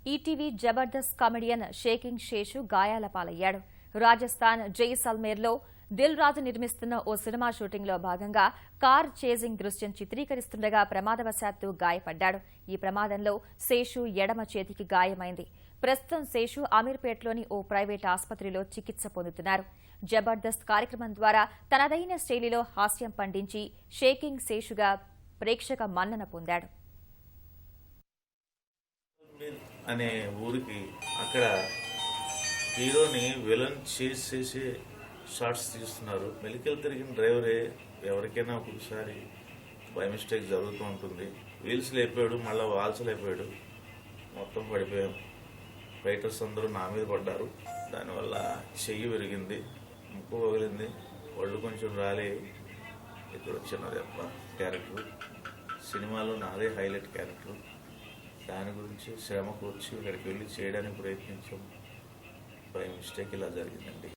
ETV Jabardasth comedian shaking Seshu గాయాల పాలయ్యాడు. రాజస్థాన్ జైసల్మేర్లో దిల్ రాజు నిర్మిస్తున్న ఓ cinema షూటింగ్లో భాగంగా కార్ చేజింగ్ దృశ్యం చిత్రీకరిస్తుండగా ప్రమాదవశాత్తు గాయపడ్డాడు. ఈ ప్రమాదంలో శేషు ఎడమ చేతికి గాయమైంది. ప్రస్తుతం శేషు అమీర్పేట్లోని ఓ ప్రైవేట్ ఆసుపత్రిలో చికిత్స పొందుతున్నారు. జబర్దస్త్ కార్యక్రమం ద్వారా తనదైన శైలిలో హాస్యం పండించి షేకింగ్ శేషుగా ప్రేక్షక మన్నన పొందాడు. అనే ఊరికి అక్కడ హీరోని విలన్ చేసేసి షార్ట్స్ తీస్తున్నారు. మెలికలు తిరిగిన డ్రైవరే ఎవరికైనా ఒక్కొక్కసారి బై మిస్టేక్ జరుగుతూ ఉంటుంది. వీల్స్ లేపాడు, మళ్ళీ వాల్స్ లేపాడు, మొత్తం పడిపోయాం. ఫైటర్స్ అందరూ నా మీద పడ్డారు. దానివల్ల చెయ్యి విరిగింది, ముక్కు పగిలింది, ఒళ్ళు కొంచెం రాలే. ఇక్కడ చిన్న దెబ్బ. క్యారెక్టర్ సినిమాలో నాదే హైలైట్ క్యారెక్టర్. దాని గురించి శ్రమకు వచ్చి ఇక్కడికి వెళ్ళి చేయడానికి ప్రయత్నించాం. బై మిస్టేక్ ఇలా జరిగిందండి.